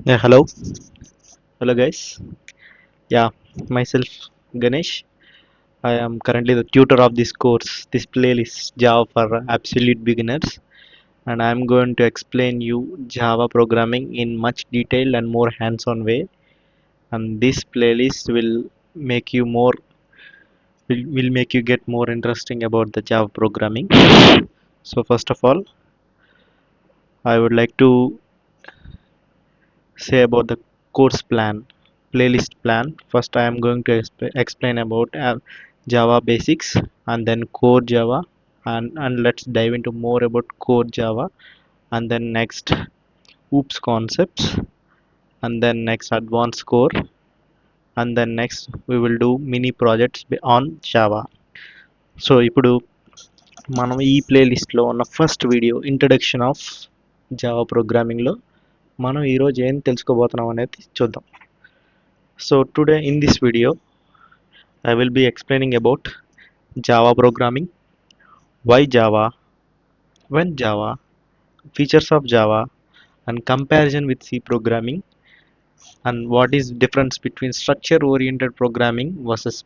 Yeah, hello guys. Yeah, myself Ganesh. I am currently the tutor of this course. This playlist Java for absolute beginners, and I am going to explain you Java programming in much detail and more hands-on way. And this playlist will make you get more interesting about the Java programming. So first of all, I would like to say about the course plan playlist plan. First I am going to explain about Java basics, and then core Java, and let's dive into more about core Java, and then next oops concepts, and then next advanced core, and then next we will do mini projects on Java. So ఇప్పుడు మనం ఈ ప్లేలిస్ట్లో ఉన్న first video introduction of Java ప్రోగ్రామింగ్లో మనం ఈరోజు ఏం తెలుసుకోబోతున్నాం అనేది చూద్దాం. So today in this video I will be explaining about Java programming, why Java, when Java, features of Java, and comparison with C programming, and what is difference between structure oriented programming versus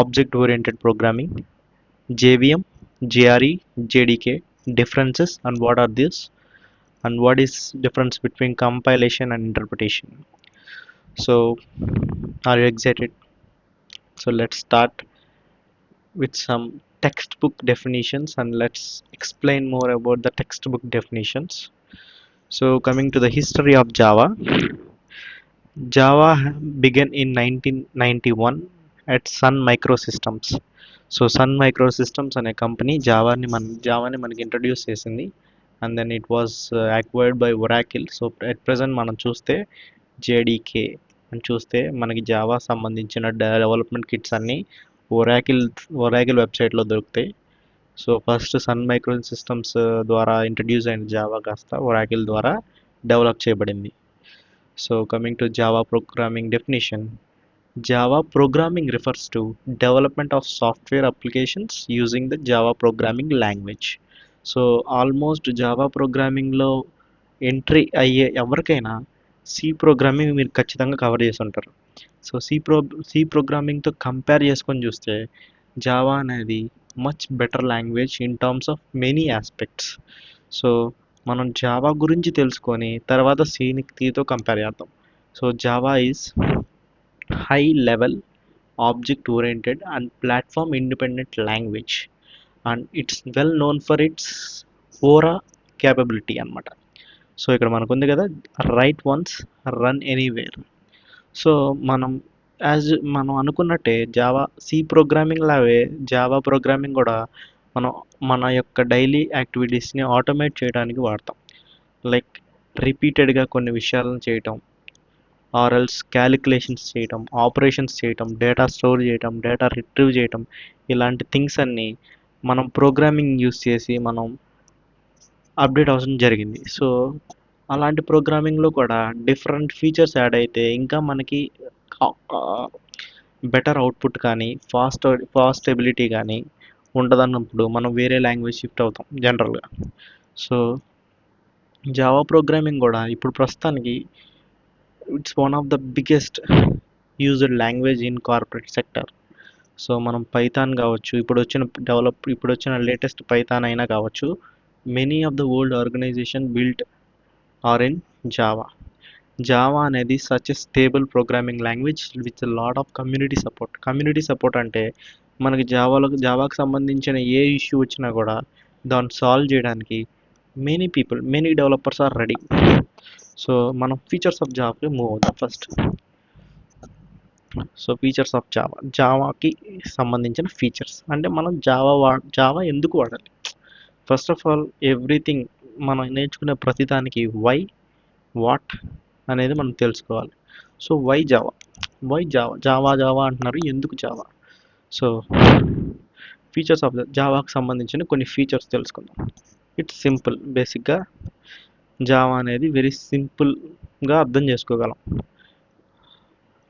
object oriented programming, JVM, JRE, JDK, differences and what are these, and what is difference between compilation and interpretation. So are you excited? So let's start with some textbook definitions, and let's explain more about the textbook definitions. So coming to the history of Java, Java began in 1991 at Sun Microsystems. So Sun Microsystems అనే company జావాని మనకి introduce చేసింది, and then it was acquired by Oracle. So at present మనం చూస్తే JDK అని చూస్తే మనకి Java సంబంధించిన డెవలప్మెంట్ కిట్స్ అన్నీ ఒరాకిల్ ఒరాకిల్ వెబ్సైట్లో దొరుకుతాయి. So first Sun Microsystems ద్వారా ఇంట్రడ్యూస్ అయిన జావా కాస్త ఒరాకిల్ ద్వారా డెవలప్ చేయబడింది. So coming to Java programming definition, Java programming refers to development of software applications using the Java programming language. So almost Java ప్రోగ్రామింగ్లో entry అయ్యే ఎవరికైనా C programming మీరు ఖచ్చితంగా cover చేసి ఉంటారు. సో సి ప్రోగ్రామింగ్తో కంపేర్ చేసుకొని చూస్తే జావా అనేది much better language in terms of many aspects. So మనం జావా గురించి తెలుసుకొని తర్వాత సితో కంపేర్ చేద్దాం. So Java is high level object oriented and platform independent language, and it's well known for it's Vora capability అనమాట. So ఇక్కడ మనకు ఉంది కదా, right once run anywhere. So మనం యాజ్ మనం అనుకున్నట్టే సి ప్రోగ్రామింగ్ లాగే జావా ప్రోగ్రామింగ్ కూడా మనం మన యొక్క డైలీ యాక్టివిటీస్ని ఆటోమేట్ చేయడానికి వాడతాం. లైక్ రిపీటెడ్గా కొన్ని విషయాలను చేయటం, ఆర్ఎల్స్ క్యాలిక్యులేషన్స్ చేయటం, ఆపరేషన్స్ చేయటం, డేటా స్టోర్ చేయటం, డేటా రిట్రీవ్ చేయటం, ఇలాంటి థింగ్స్ అన్నీ మనం ప్రోగ్రామింగ్ యూస్ చేసి మనం అప్డేట్ అవసరం జరిగింది. సో అలాంటి ప్రోగ్రామింగ్లో కూడా డిఫరెంట్ ఫీచర్స్ యాడ్ అయితే ఇంకా మనకి బెటర్ అవుట్పుట్ కానీ ఫాస్ట్ ఎబిలిటీ కానీ ఉండదన్నప్పుడు మనం వేరే లాంగ్వేజ్ షిఫ్ట్ అవుతాం జనరల్గా. సో జావా ప్రోగ్రామింగ్ కూడా ఇప్పుడు ప్రస్తుతానికి it's one of the biggest used language in corporate sector. So మనం పైథాన్ కావచ్చు, ఇప్పుడు వచ్చిన లేటెస్ట్ పైథాన్ అయినా కావచ్చు, many of the world organisation built are in Java. Java అనేది such a stable programming language with lot of community support. Community support అంటే మనకి జావాకి సంబంధించిన ఏ ఇష్యూ వచ్చినా కూడా దాన్ని సాల్వ్ చేయడానికి many developers are ready. So మనం ఫీచర్స్ ఆఫ్ జావాకి మూవ్ అవుతాం ఫస్ట్. సో ఫీచర్స్ ఆఫ్ జావాకి సంబంధించిన ఫీచర్స్ అంటే మనం జావా ఎందుకు వాడాలి. ఫస్ట్ ఆఫ్ ఆల్ ఎవ్రీథింగ్ మనం నేర్చుకునే ప్రతిదానికి వై, వాట్ అనేది మనం తెలుసుకోవాలి. సో వై జావా అంటున్నారు, ఎందుకు జావా? సో ఫీచర్స్ ఆఫ్ జావాకి సంబంధించిన కొన్ని ఫీచర్స్ తెలుసుకుందాం. It's simple. బేసిక్గా జావా అనేది వెరీ సింపుల్గా అర్థం చేసుకోగలం.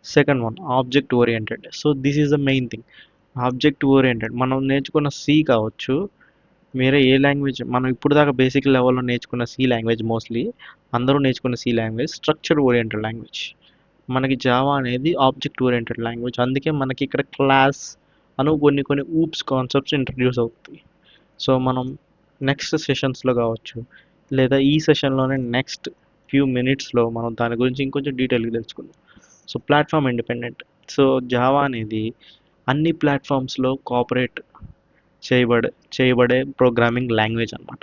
Second one object oriented. So this is the main thing. Object oriented మనం నేర్చుకున్న సి కావచ్చు, వేరే ఏ లాంగ్వేజ్ మనం ఇప్పుడు దాకా బేసిక్ లెవెల్‌లో నేర్చుకున్న సి లాంగ్వేజ్ మోస్ట్‌లీ అందరూ నేర్చుకున్న C language structure oriented language. మనకి జావా అనేది ఆబ్జెక్ట్ ఓరియెంటెడ్ లాంగ్వేజ్. అందుకే మనకి ఇక్కడ క్లాస్ అను కొన్ని కొన్ని ఊప్స్ కాన్సెప్ట్స్ ఇంట్రడ్యూస్ అవుతాయి. సో మనం నెక్స్ట్ సెషన్స్‌లో కావచ్చు లేదా ఈ సెషన్‌లోనే నెక్స్ట్ ఫ్యూ మినిట్స్‌లో మనం దాని గురించి ఇంకొంచెం డీటెయిల్‌గా తెలుసుకుందాం. So platform independent. So Java అనేది అన్ని ప్లాట్‌ఫామ్స్‌లో కోఆపరేట్ చేయబడే చేయబడే ప్రోగ్రామింగ్ లాంగ్వేజ్ అనమాట.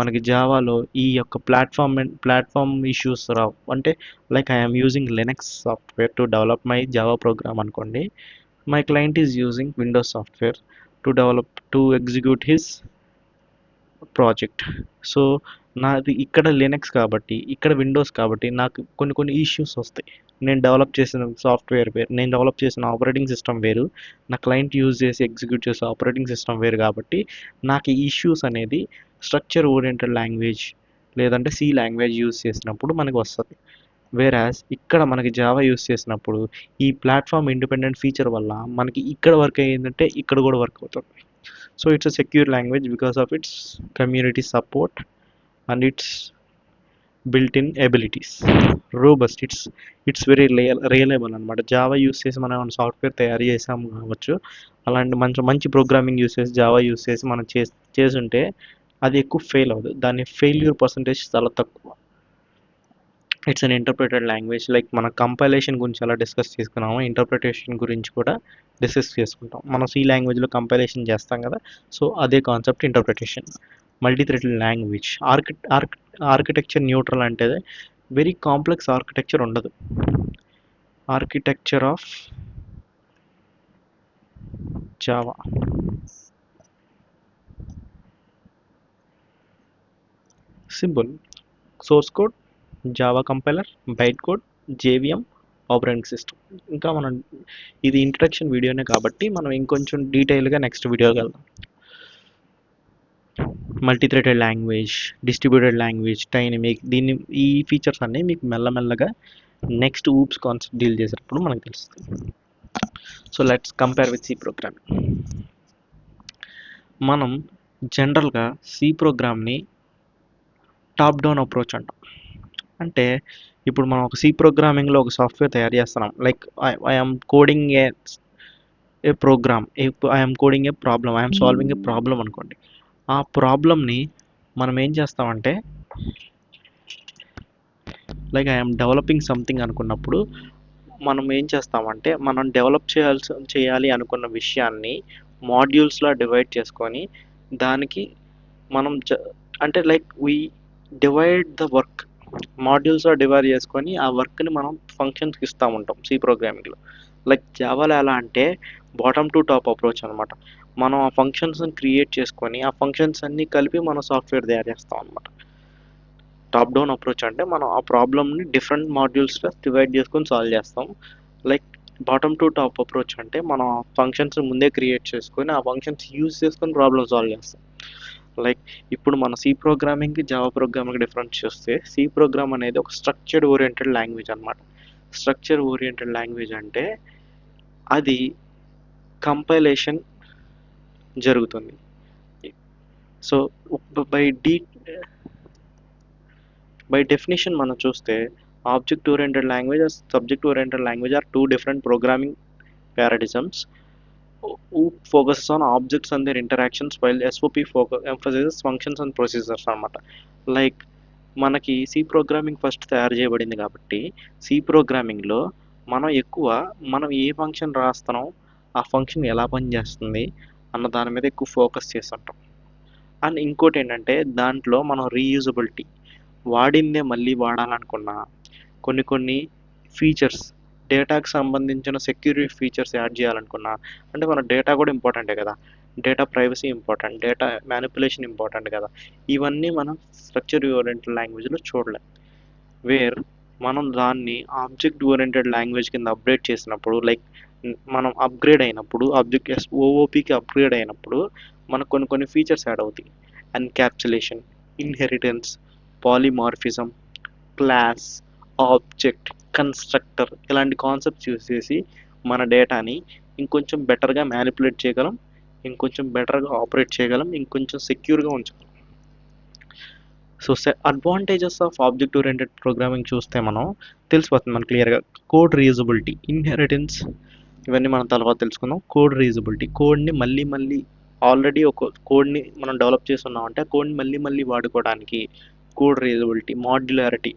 మనకి జావాలో ఈ యొక్క ప్లాట్‌ఫామ్ ఇష్యూస్ రావు. అంటే like I am using Linux software to develop my Java program అనుకోండి. My client is using Windows software to execute his project. So నాది ఇక్కడ లినక్స్ కాబట్టి, ఇక్కడ విండోస్ కాబట్టి నాకు కొన్ని కొన్ని ఇష్యూస్ వస్తాయి. నేను డెవలప్ చేసిన ఆపరేటింగ్ సిస్టమ్ వేరు, నా క్లయింట్ యూజ్ చేసి ఎగ్జిక్యూట్ చేసే ఆపరేటింగ్ సిస్టమ్ వేరు కాబట్టి నాకు ఈ ఇష్యూస్ అనేది స్ట్రక్చర్ ఓరియెంటెడ్ లాంగ్వేజ్ లేదంటే సి లాంగ్వేజ్ యూజ్ చేసినప్పుడు మనకు వస్తుంది. వేరాస్ ఇక్కడ మనకి జావా యూజ్ చేసినప్పుడు ఈ ప్లాట్ఫామ్ ఇండిపెండెంట్ ఫీచర్ వల్ల మనకి ఇక్కడ వర్క్ అయ్యిందంటే ఇక్కడ కూడా వర్క్ అవుతుంది. So it's a secure language because of its community support and its built-in abilities. Robust. It's very reliable అనమాట. జావా యూస్ చేసి మనం ఏమైనా సాఫ్ట్వేర్ తయారు చేసాము కావచ్చు. అలాంటి మంచి మంచి ప్రోగ్రామింగ్ యూస్ చేసి జావా యూస్ చేసి మనం చేసుంటే అది ఎక్కువ ఫెయిల్ అవ్వదు. దాని ఫెయిల్యూర్ పర్సంటేజ్ చాలా తక్కువ. It's an interpreted language. Like మన కంపైలేషన్ గురించి ఎలా డిస్కస్ చేసుకున్నామో ఇంటర్ప్రిటేషన్ గురించి కూడా డిస్కస్ చేసుకుంటాం. మనం సి లాంగ్వేజ్లో కంపైలేషన్ చేస్తాం కదా, సో అదే concept interpretation. Multi threaded language. Architecture neutral అంటే వెరీ కాంప్లెక్స్ ఆర్కిటెక్చర్ ఉండదు. Architecture of Java simple. Source code, Java compiler, byte code, JVM, operating system. ఇంకా మనం ఇది ఇంట్రడక్షన్ వీడియోనే కాబట్టి మనం ఇంకొంచెం డీటెయిల్గా నెక్స్ట్ వీడియోకి వెళ్దాం. Multi threaded language, distributed language, dynamic, దీన్ని ఈ ఫీచర్స్ అన్నీ మీకు మెల్లమెల్లగా నెక్స్ట్ ఊప్స్ కాన్సెప్ట్ డీల్ చేసేటప్పుడు మనకు తెలుస్తుంది. So let's compare with C programming. మనం జనరల్గా సి ప్రోగ్రామ్ని టాప్ డౌన్ అప్రోచ్ అంటాం. అంటే ఇప్పుడు మనం ఒక సి ప్రోగ్రామింగ్లో ఒక సాఫ్ట్వేర్ తయారు చేస్తున్నాం. Like I'm coding a program, I'm coding a problem, I'm solving a problem అనుకోండి. ఆ ప్రాబ్లమ్ని మనం ఏం చేస్తామంటే లైక్ ఐఎమ్ డెవలపింగ్ సంథింగ్ అనుకున్నప్పుడు మనం ఏం చేస్తామంటే మనం చేయాలి అనుకున్న విషయాన్ని మాడ్యూల్స్లో డివైడ్ చేసుకొని దానికి మనం అంటే like we divide the work. మాడ్యూల్స్లో డివైడ్ చేసుకొని ఆ వర్క్ని మనం ఫంక్షన్స్కి ఇస్తూ ఉంటాం సి ప్రోగ్రామింగ్లో. లైక్ జావాలో ఎలా అంటే బాటమ్ టు టాప్ అప్రోచ్ అనమాట. మనం ఆ ఫంక్షన్స్ని క్రియేట్ చేసుకొని ఆ ఫంక్షన్స్ అన్నీ కలిపి మనం సాఫ్ట్వేర్ తయారు చేస్తాం అనమాట. టాప్ డౌన్ అప్రోచ్ అంటే మనం ఆ ప్రాబ్లమ్ని డిఫరెంట్ మాడ్యూల్స్లో డివైడ్ చేసుకొని సాల్వ్ చేస్తాం. Like bottom to top approach అంటే మనం ఆ ఫంక్షన్స్ ముందే క్రియేట్ చేసుకొని ఆ ఫంక్షన్స్ యూజ్ చేసుకొని ప్రాబ్లమ్ సాల్వ్ చేస్తాం. లైక్ ఇప్పుడు మన సి ప్రోగ్రామింగ్కి జావా ప్రోగ్రామింగ్కి డిఫరెన్స్ చూస్తే సి ప్రోగ్రామ్ అనేది ఒక స్ట్రక్చర్డ్ ఓరియంటెడ్ లాంగ్వేజ్ అనమాట. స్ట్రక్చర్ ఓరియంటెడ్ లాంగ్వేజ్ అంటే అది కంపైలేషన్ జరుగుతుంది. So by the by definition మనం చూస్తే object oriented language and subject oriented language are two different programming paradigms who focuses on objects and their interactions while SOP emphasizes functions and procedures అనమాట. Like మనకి C programming first తయారు చేయబడింది కాబట్టి C ప్రోగ్రామింగ్లో మనం ఏ function రాస్తున్నాం, ఆ function ఎలా పనిచేస్తుంది అన్న దాని మీద ఎక్కువ ఫోకస్ చేస్తుంటాం. అండ్ ఇంకోటి ఏంటంటే దాంట్లో మనం రీయూజబిలిటీ, వాడిందే మళ్ళీ వాడాలనుకున్న కొన్ని ఫీచర్స్, డేటాకి సంబంధించిన సెక్యూరిటీ ఫీచర్స్ యాడ్ చేయాలనుకున్నా, అంటే మన డేటా కూడా ఇంపార్టెంటే కదా, data privacy important, data manipulation important కదా, ఇవన్నీ మనం స్ట్రక్చర్ ఓరియంటెడ్ లాంగ్వేజ్లో చూడలేం. వేర్ మనం దాన్ని ఆబ్జెక్ట్ ఓరియంటెడ్ లాంగ్వేజ్ కింద అప్డేట్ చేసినప్పుడు లైక్ మనం అప్గ్రేడ్ అయినప్పుడు ఓఓపికి అప్గ్రేడ్ అయినప్పుడు మనకు కొన్ని ఫీచర్స్ యాడ్ అవుతాయి. Encapsulation, inheritance, polymorphism, class, object, constructor ఇలాంటి కాన్సెప్ట్స్ యూస్ చేసి మన డేటాని ఇంకొంచెం బెటర్గా మ్యానిపులేట్ చేయగలం ఇంకొంచెం బెటర్గా ఆపరేట్ చేయగలం, ఇంకొంచెం సెక్యూర్గా ఉంచగలం. So advantages of object oriented programming చూస్తే మనం తెలిసిపోతుంది మనకు క్లియర్గా. కోడ్ రీయూజబిలిటీ, ఇన్హెరిటెన్స్, ఇవన్నీ మనం తర్వాత తెలుసుకుందాం. కోడ్ రీయూజబిలిటీ, కోడ్ని మళ్ళీ మళ్ళీ ఆల్రెడీ ఒక కోడ్ని మనం డెవలప్ చేసి ఉన్నామంటే ఆ కోడ్ని మళ్ళీ మళ్ళీ వాడుకోవడానికి కోడ్ రీయూజబిలిటీ. మాడ్యులారిటీ,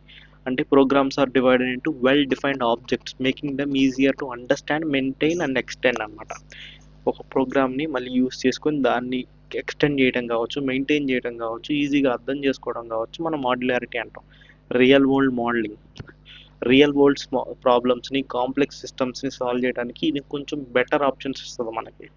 అంటే programs are divided into well defined objects making them easier to understand, maintain and extend అనమాట. ఒక ప్రోగ్రామ్ని మళ్ళీ యూస్ చేసుకొని దాన్ని ఎక్స్టెండ్ చేయడం కావచ్చు, మెయింటైన్ చేయడం కావచ్చు, ఈజీగా అర్థం చేసుకోవడం కావచ్చు, మనం మాడ్యులారిటీ అంటాం. Real world modelling, real world ప్రాబ్లమ్స్ని, కాంప్లెక్స్ సిస్టమ్స్ని సాల్వ్ చేయడానికి ఇది కొంచెం బెటర్ ఆప్షన్స్ ఇస్తుంది మనకి.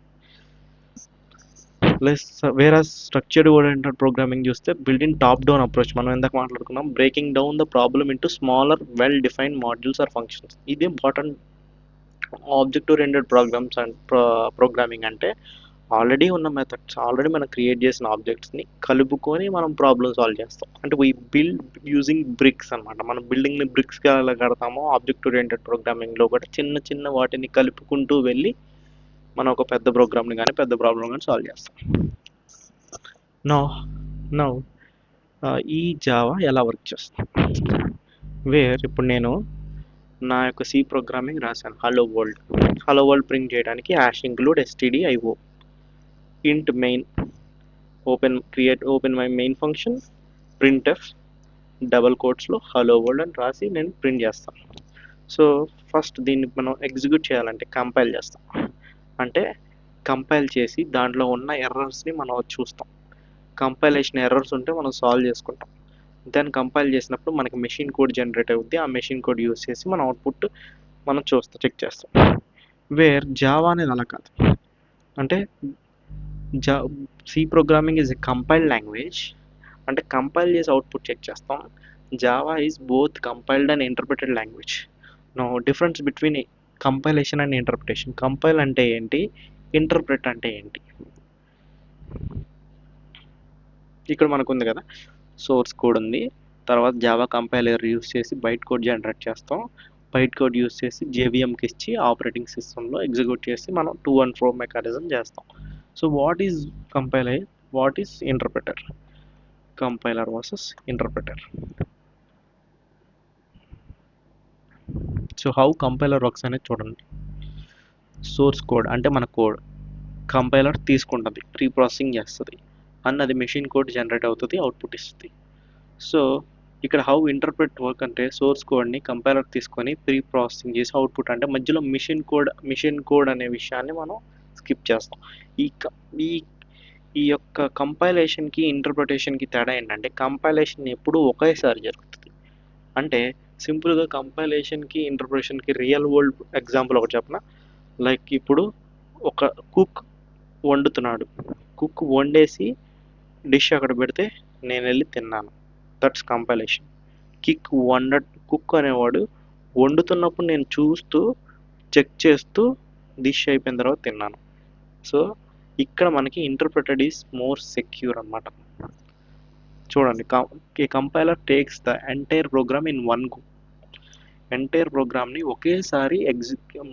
ప్లస్ వేరే స్ట్రక్చర్డ్ ఓరియంటెడ్ ప్రోగ్రామింగ్ చూస్తే బిల్డింగ్ టాప్ డౌన్ అప్రోచ్, మనం ఇందాక మాట్లాడుకున్నాం, breaking down the problem into smaller well defined modules or functions. ఇది important. Object oriented programs and programming అంటే ఆల్రెడీ ఉన్న మెథడ్స్, ఆల్రెడీ మనం క్రియేట్ చేసిన ఆబ్జెక్ట్స్ని కలుపుకొని మనం ప్రాబ్లమ్ సాల్వ్ చేస్తాం. అంటే వీ బిల్డ్ యూజింగ్ బ్రిక్స్ అనమాట. మనం బిల్డింగ్ని బ్రిక్స్గా ఎలా కడతామో ఆబ్జెక్ట్ ఓరియంటెడ్ ప్రోగ్రామింగ్లో కూడా చిన్న చిన్న వాటిని కలుపుకుంటూ వెళ్ళి మనం ఒక పెద్ద ప్రోగ్రామ్ని కానీ పెద్ద ప్రాబ్లమ్ కానీ సాల్వ్ చేస్తాం. నో నో ఈ జావా ఎలా వర్క్ చేస్తుంది, ఇప్పుడు నేను నా యొక్క సి ప్రోగ్రామింగ్ రాశాను. హలో వరల్డ్ ప్రింట్ చేయడానికి hash include stdio int main open my main function printf double కోట్స్లో హలో వరల్డ్ అని రాసి నేను ప్రింట్ చేస్తాను. సో ఫస్ట్ దీన్ని మనం ఎగ్జిక్యూట్ చేయాలంటే కంపైల్ చేస్తాం. అంటే కంపైల్ చేసి దాంట్లో ఉన్న ఎర్రర్స్ని మనం చూస్తాం. కంపైలేషన్ ఎర్రర్స్ ఉంటే మనం సాల్వ్ చేసుకుంటాం. దాన్ని కంపైల్ చేసినప్పుడు మనకి మెషిన్ కోడ్ జనరేట్ అవుద్ది. ఆ మెషిన్ కోడ్ యూస్ చేసి మన అవుట్పుట్ మనం చెక్ చేస్తాం. జావా అనేది అలా కాదు. అంటే C programming is a compiled language, అంటే కంపైల్ చేసి అవుట్పుట్ చెక్ చేస్తాం. Java is both compiled and interpreted language. No difference between compilation and interpretation. Compile అంటే ఏంటి, ఇంటర్ప్రిట్ అంటే ఏంటి? ఇక్కడ మనకు ఉంది కదా, సోర్స్ కోడ్ ఉంది, తర్వాత జావా కంపైలర్ యూస్ చేసి బైట్ కోడ్ జనరేట్ చేస్తాం. బైట్ కోడ్ యూస్ చేసి జేవిఎంకి ఇచ్చి ఆపరేటింగ్ సిస్టంలో ఎగ్జిక్యూట్ చేసి మనం 2 and 4 మెకానిజం చేస్తాం. So what is compiler, what is interpreter? Compiler versus interpreter. So how compiler works అనేది చూడండి. సోర్స్ కోడ్ అంటే మన కోడ్ కంపైలర్ తీసుకుంటుంది, ప్రీ ప్రాసెసింగ్ చేస్తుంది, అన్నది మెషిన్ కోడ్ జనరేట్ అవుతుంది, అవుట్పుట్ ఇస్తుంది. సో ఇక్కడ హౌ ఇంటర్ప్రిట్ వర్క్ అంటే సోర్స్ కోడ్ని కంపైలర్ తీసుకొని ప్రీ ప్రాసెసింగ్ చేసి అవుట్పుట్, అంటే మధ్యలో మిషన్ కోడ్ అనే విషయాన్ని మనం స్కిప్ చేస్తాం. ఈ ఈ యొక్క కంపైలేషన్కి ఇంటర్ప్రిటేషన్కి తేడా ఏంటంటే కంపైలేషన్ ఎప్పుడూ ఒకేసారి జరుగుతుంది. అంటే సింపుల్గా కంపైలేషన్కి ఇంటర్ప్రిటేషన్కి రియల్ వరల్డ్ ఎగ్జాంపుల్ ఒకటి చెప్పిన, లైక్ ఇప్పుడు ఒక కుక్ వండుతున్నాడు, కుక్ వండేసి డిష్ అక్కడ పెడితే నేను వెళ్ళి తిన్నాను, దట్స్ కంపైలేషన్. కుక్ అనేవాడు వండుతున్నప్పుడు నేను చూస్తూ చెక్ చేస్తూ డిష్ అయిపోయిన తర్వాత తిన్నాను. సో ఇక్కడ మనకి ఇంటర్ప్రిటెడ్ ఈస్ మోర్ సెక్యూర్ అనమాట. చూడండి, compiler takes the entire program in one go. Entire ప్రోగ్రామ్ని ఒకేసారి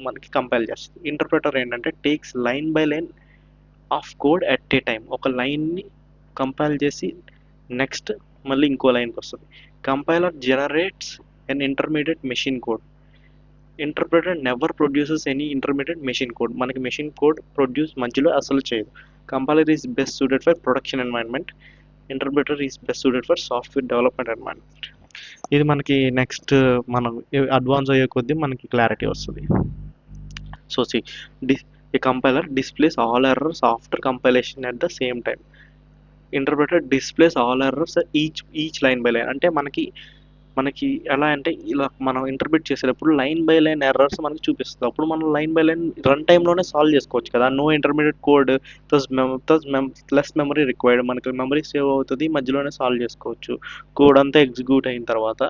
మనకి కంపైల్ చేస్తుంది. ఇంటర్ప్రిటర్ ఏంటంటే takes line by line of code at a time. ఒక లైన్ని కంపైల్ చేసి నెక్స్ట్ మళ్ళీ ఇంకో లైన్కి వస్తుంది. Compiler generates an intermediate machine code. Interpreter never produces any intermediate machine code. మనకి మెషిన్ కోడ్ ప్రొడ్యూస్ మధ్యలో అసలు చేయదు. Compiler is best suited for production environment. Interpreter is best suited for software development environment. ఇది మనకి next మనం advance అయ్యే కొద్దీ మనకి క్లారిటీ వస్తుంది. So a compiler displays all errors after compilation at the same time. Interpreter displays all errors each line by line. అంటే మనకి ఎలా అంటే ఇలా మనం ఇంటర్ప్రిట్ చేసేటప్పుడు లైన్ బై లైన్ ఎర్రర్స్ మనకి చూపిస్తుంది. అప్పుడు మనం లైన్ బై లైన్ రన్ టైంలోనే సాల్వ్ చేసుకోవచ్చు కదా. No intermediate code, less memory required. మనకి మెమరీ సేవ్ అవుతుంది, మధ్యలోనే సాల్వ్ చేసుకోవచ్చు. కోడ్ అంతా ఎగ్జిక్యూట్ అయిన తర్వాత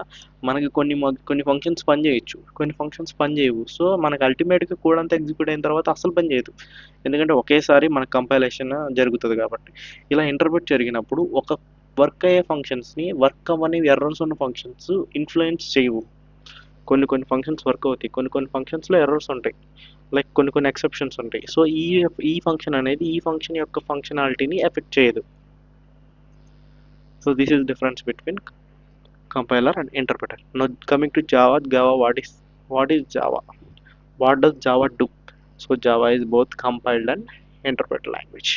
మనకి కొన్ని ఫంక్షన్స్ పని చేయొచ్చు, కొన్ని ఫంక్షన్స్ పని చేయవు. సో మనకి అల్టిమేట్గా కోడ్ అంతా ఎగ్జిక్యూట్ అయిన తర్వాత అసలు పని చేయదు, ఎందుకంటే ఒకేసారి మనకు కంపైలేషన్ జరుగుతుంది కాబట్టి. ఇలా ఇంటర్ప్రిట్ జరిగినప్పుడు ఒక వర్క్ అయ్యే ఫంక్షన్స్ని వర్క్ అవ్వని ఎర్రర్స్ ఉన్న ఫంక్షన్స్ ఇన్ఫ్లుయెన్స్ చేయవు. కొన్ని ఫంక్షన్స్ వర్క్ అవుతాయి, కొన్ని ఫంక్షన్స్లో ఎర్రర్స్ ఉంటాయి. లైక్ కొన్ని కొన్ని ఎక్సెప్షన్స్ ఉంటాయి. సో ఈ ఫంక్షన్ అనేది ఈ ఫంక్షన్ యొక్క ఫంక్షనాలిటీని ఎఫెక్ట్ చేయదు. So this is difference between compiler and interpreter. Now coming to Java. What is Java? What does Java do? So Java is both compiled and interpreted language.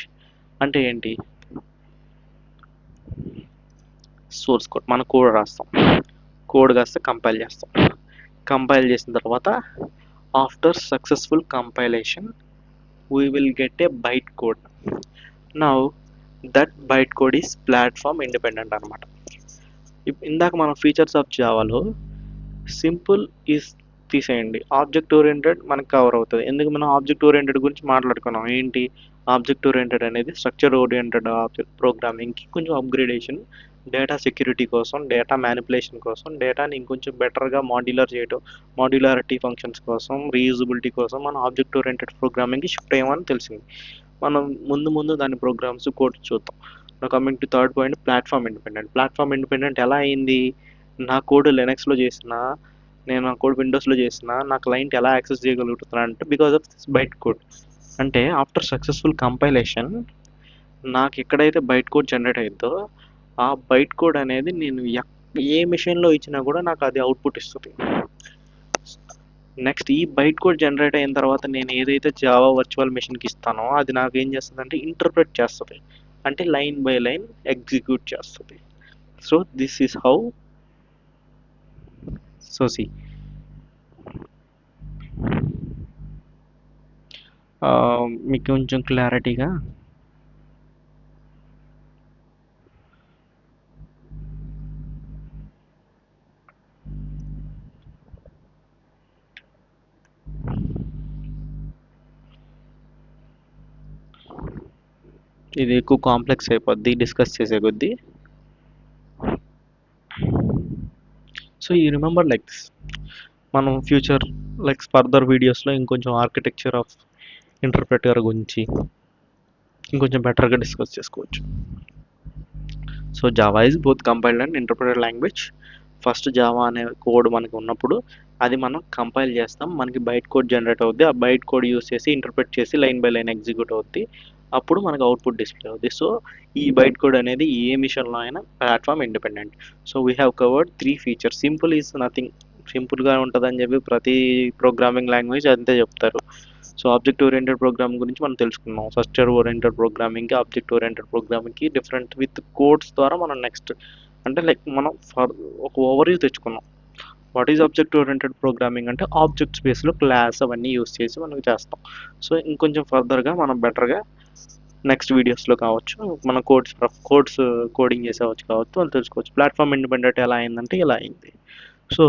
అంటే ఏంటి? Source code మన code రాస్తాం, code కాస్త compile చేస్తాం, compile చేసిన తర్వాత after successful compilation we will get a bytecode. Now that bytecode is platform independent అనమాట. ఇందాక మనం ఫీచర్స్ ఆఫ్ జావాలో సింపుల్ ఈజ్ తీసేయండి, ఆబ్జెక్ట్ ఓరియంటెడ్ మనకు కవర్ అవుతుంది. ఎందుకు మనం ఆబ్జెక్ట్ ఓరియంటెడ్ గురించి మాట్లాడుకున్నాం? ఏంటి ఆబ్జెక్ట్ ఓరియంటెడ్ అనేది స్ట్రక్చర్ ఓరియంటెడ్ ఆబ్జెక్ట్ ప్రోగ్రామింగ్కి కొంచెం అప్గ్రేడేషన్, డేటా సెక్యూరిటీ కోసం, డేటా మ్యానిపులేషన్ కోసం, డేటాని ఇంకొంచెం బెటర్గా మాడ్యులర్ చేయడం, మాడ్యులారిటీ ఫంక్షన్స్ కోసం, రీయూజబిలిటీ కోసం మనం ఆబ్జెక్ట్ ఓరియంటెడ్ ప్రోగ్రామింగ్కి షిఫ్ట్ అయ్యామని తెలిసింది. మనం ముందు దాని ప్రోగ్రామ్స్ కోడ్ చూద్దాం. Coming to third point, platform independent. Platform independent ఎలా అయింది? నా కోడ్ లినక్స్లో చేసిన, నేను నా కోడ్ విండోస్లో చేసిన, నా క్లయింట్ ఎలా యాక్సెస్ చేయగలుగుతున్నా అంటే because of this byte code. అంటే ఆఫ్టర్ సక్సెస్ఫుల్ కంపైలేషన్ నాకు ఎక్కడైతే బైట్ కోడ్ జనరేట్ అయిందో ఆ బైట్ కోడ్ అనేది నేను ఏ మెషిన్లో ఇచ్చినా కూడా నాకు అది అవుట్పుట్ ఇస్తుంది. నెక్స్ట్ ఈ బైట్ కోడ్ జనరేట్ అయిన తర్వాత నేను ఏదైతే జావా వర్చువల్ మెషిన్కి ఇస్తానో అది నాకు ఏం చేస్తుంది అంటే ఇంటర్ప్రెట్ చేస్తుంది, అంటే లైన్ బై లైన్ ఎగ్జిక్యూట్ చేస్తుంది. So this is how. So C మీకు కొంచెం క్లారిటీగా ఇది ఎక్కువ కాంప్లెక్స్ అయిపోద్ది డిస్కస్ చేసే కొద్దీ. So you remember like this. మనం ఫ్యూచర్ లైక్ ఫర్దర్ వీడియోస్లో ఇంకొంచెం ఆర్కిటెక్చర్ ఆఫ్ ఇంటర్ప్రెటర్ గురించి ఇంకొంచెం బెటర్గా డిస్కస్ చేసుకోవచ్చు. So Java is both compiled and interpreted language. First Java అనే కోడ్ మనకి ఉన్నప్పుడు అది మనం కంపైల్ చేస్తాం, మనకి బైట్ కోడ్ జనరేట్ అవుద్ది, ఆ బైట్ కోడ్ యూస్ చేసి ఇంటర్ప్రెట్ చేసి లైన్ బై లైన్ ఎగ్జిక్యూట్ అవుద్ది, అప్పుడు మనకు అవుట్పుట్ డిస్ప్లే అవుద్ది. సో ఈ బైట్ కోడ్ అనేది ఏ మిషన్లో అయినా platform independent. So we have covered 3 features. Simple is nothing, సింపుల్గా ఉంటుందని చెప్పి ప్రతి ప్రోగ్రామింగ్ లాంగ్వేజ్ అంతే చెప్తారు. సో ఆబ్జెక్ట్ ఓరియంటెడ్ ప్రోగ్రామింగ్ గురించి మనం తెలుసుకున్నాం. స్ట్రక్చర్ ఓరియంటెడ్ ప్రోగ్రామింగ్కి ఆబ్జెక్ట్ ఓరియంటెడ్ ప్రోగ్రామింగ్కి డిఫరెంట్ విత్ కోడ్స్ ద్వారా మనం నెక్స్ట్ అంటే లైక్ మనం ఒక ఓవర్వ్యూ తెచ్చుకున్నాం. What is object oriented programming అంటే ఆబ్జెక్ట్ స్పేస్లో క్లాస్ అవన్నీ యూస్ చేసి మనం చేస్తాం. సో ఇంకొంచెం ఫర్దర్గా మనం బెటర్గా నెక్స్ట్ వీడియోస్లో కావచ్చు మన కోడ్స్ కోడింగ్ చేసేవచ్చు కావచ్చు అని తెలుసుకోవచ్చు. ప్లాట్ఫామ్ ఇండిపెండెంట్ ఎలా అయిందంటే ఇలా అయింది. సో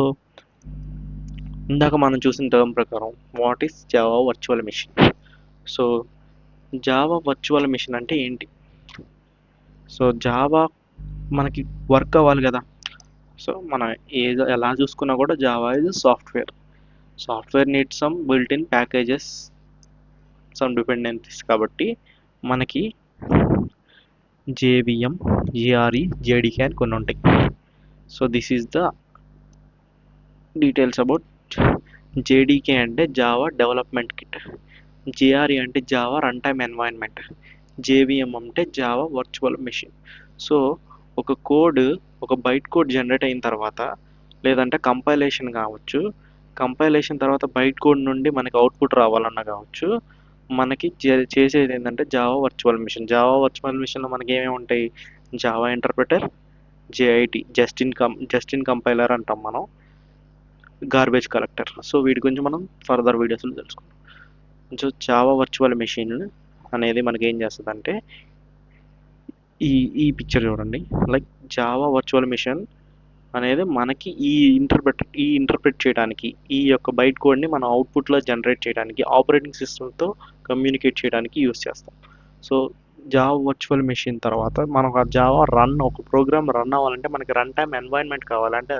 ఇందాక మనం చూసిన టర్మ్ ప్రకారం what is Java virtual machine. So Java virtual machine అంటే ఏంటి? సో జావా మనకి వర్క్ అవ్వాలి కదా. సో మనం ఎలా చూసుకున్నా కూడా Java is software. Software need some built in packages, some dependencies. కాబట్టి మనకి జేవిఎం, జిఆర్ఈ, జేడీకే అని కొన్ని ఉంటాయి. So this is the details about JDK అంటే జావా డెవలప్మెంట్ కిట్, జిఆర్ఈ అంటే Java run time environment, JVM అంటే జావా వర్చువల్ మెషిన్. సో ఒక byte code generate అయిన తర్వాత లేదంటే కంపైలేషన్ కావచ్చు, కంపైలేషన్ తర్వాత బైట్ కోడ్ నుండి మనకి అవుట్పుట్ రావాలన్నా కావచ్చు, మనకి చేసేది ఏంటంటే Java virtual machine. Java virtual మెషిన్లో మనకి ఏమేమి ఉంటాయి? Java interpreter, JIT just in compiler అంటాం మనం, గార్బేజ్ కలెక్టర్. సో వీటి గురించి మనం ఫర్దర్ వీడియోస్లో తెలుసుకుందాం. సో జావా వర్చువల్ మెషిన్ అనేది మనకి ఏం చేస్తుందంటే ఈ పిక్చర్ చూడండి. లైక్ జావా వర్చువల్ మెషిన్ అనేది మనకి ఇంటర్ప్రెట్ చేయడానికి, ఈ యొక్క బైట్ కోడ్ని మనం అవుట్పుట్లో జనరేట్ చేయడానికి, ఆపరేటింగ్ సిస్టమ్తో కమ్యూనికేట్ చేయడానికి యూస్ చేస్తాం. సో జావా వర్చువల్ మెషిన్ తర్వాత మనకు ఆ జావా ఒక ప్రోగ్రామ్ రన్ అవ్వాలంటే మనకి రన్ టైమ్ ఎన్వైరన్మెంట్ కావాలంటే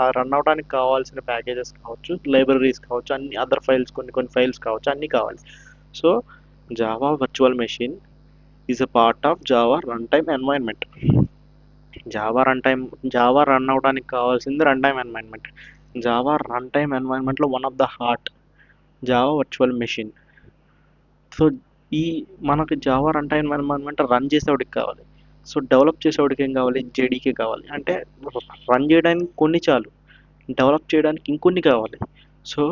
ఆ రన్ అవ్వడానికి కావాల్సిన ప్యాకేజెస్ కావచ్చు, లైబ్రరీస్ కావచ్చు, అన్ని అదర్ ఫైల్స్ కొన్ని ఫైల్స్ కావచ్చు, అన్నీ కావాలి. So Java virtual machine is a part of Java run time environment. Java run అవడానికి కావాల్సింది run time environment. Java run time ఎన్వైరన్మెంట్లో one of the Java virtual machine. So ఈ మనకి Java run time environment run చేసేవాడికి కావాలి. So develop చేసేవాడికి ఏం కావాలి, జేడీకే కావాలి. అంటే రన్ చేయడానికి కొన్ని చాలు, డెవలప్ చేయడానికి ఇంకొన్ని కావాలి. So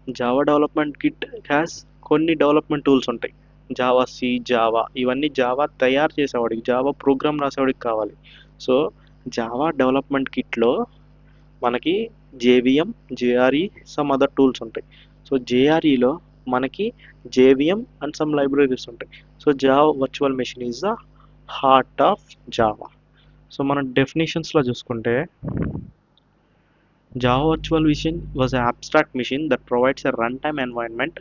Java development kit has కొన్ని డెవలప్మెంట్ టూల్స్ ఉంటాయి. జావా సి, జావా, ఇవన్నీ జావా తయారు చేసేవాడికి, జావా ప్రోగ్రామ్ రాసేవాడికి కావాలి. సో జావా డెవలప్మెంట్ కిట్లో మనకి JVM, JRE, some other tools ఉంటాయి. సో జేఆర్ఈలో మనకి జేవిఎం అండ్ సమ్ లైబ్రరీస్ ఉంటాయి. So Java virtual machine is the heart of Java. So మనం డెఫినేషన్స్లో చూసుకుంటే, Java Virtual Machine was an abstract machine that provides a runtime environment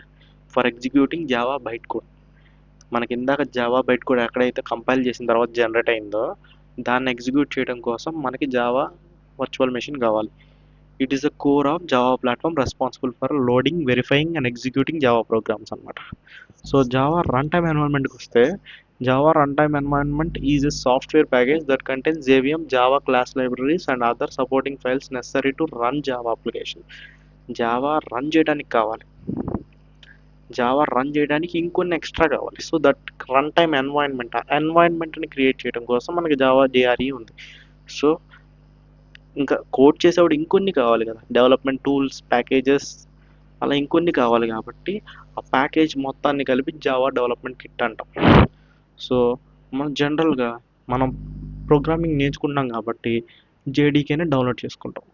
for executing Java bytecode. మనకి ఇందాక Java byte code ఎక్కడైతే compile చేసిన తర్వాత generate అయిందో దాన్ని execute చేయడం కోసం మనకి జావా వర్చువల్ మెషిన్ కావాలి. It is the core of Java platform responsible for loading, verifying and executing Java programmes అనమాట. సో జావా రన్ టైమ్ ఎన్వైరన్మెంట్కి వస్తే, Java run time environment is a software package that contains JVM, Java class libraries and other supporting files necessary to run Java application. Java run చేయడానికి కావాలి, Java run చేయడానికి ఇంకొన్ని extra కావాలి. So that run time environment, ఆ ఎన్వైరన్మెంట్ని create చేయడం కోసం మనకి Java JRE ఉంది. సో ఇంకా కోడ్ చేసేవాడు ఇంకొన్ని కావాలి కదా, డెవలప్మెంట్ టూల్స్, ప్యాకేజెస్, అలా ఇంకొన్ని కావాలి. కాబట్టి ఆ ప్యాకేజ్ మొత్తాన్ని కలిపి జావా డెవలప్మెంట్ కిట్ అంటాం. సో మనం జనరల్గా మనం ప్రోగ్రామింగ్ నేర్చుకుంటాం కాబట్టి జేడీకేనే డౌన్లోడ్ చేసుకుంటాం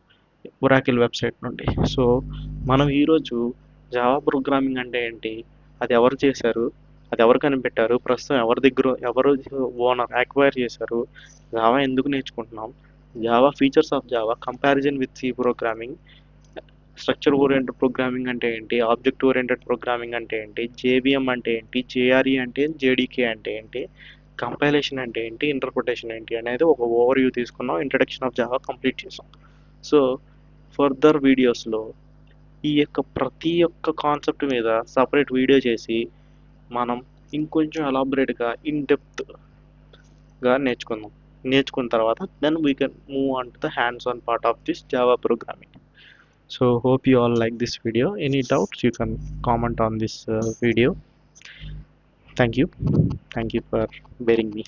ఒరాకిల్ వెబ్సైట్ నుండి. సో మనం ఈరోజు జావా ప్రోగ్రామింగ్ అంటే ఏంటి, అది ఎవరు చేశారు, అది ఎవరు కనిపెట్టారు, ప్రస్తుతం ఎవరి దగ్గర, ఎవరు ఓనర్ యాక్వైర్ చేశారు, జావా ఎందుకు నేర్చుకుంటున్నాం, Java features of Java, comparison with C programming, structure oriented programming అంటే ఏంటి, ఆబ్జెక్ట్ ఓరియంటెడ్ ప్రోగ్రామింగ్ అంటే ఏంటి, జేవిఎం అంటే ఏంటి, జేఆర్ఈ అంటే, జేడీకే అంటే ఏంటి, కంపైలేషన్ అంటే ఏంటి, ఇంటర్ప్రిటేషన్ ఏంటి అనేది ఒక ఓవర్ వ్యూ తీసుకున్నాం. ఇంట్రడక్షన్ ఆఫ్ జావా కంప్లీట్ చేసాం. సో ఫర్దర్ వీడియోస్లో ఈ యొక్క ప్రతి ఒక్క కాన్సెప్ట్ మీద సపరేట్ వీడియో చేసి మనం ఇంకొంచెం ఎలాబరేట్గా, ఇన్ డెప్త్గా నేర్చుకుందాం. నేర్చుకున్న తర్వాత then we can move on to the hands on part of this Java programming. So hope you all like this video. Any doubts you can comment on this video. Thank you for bearing me.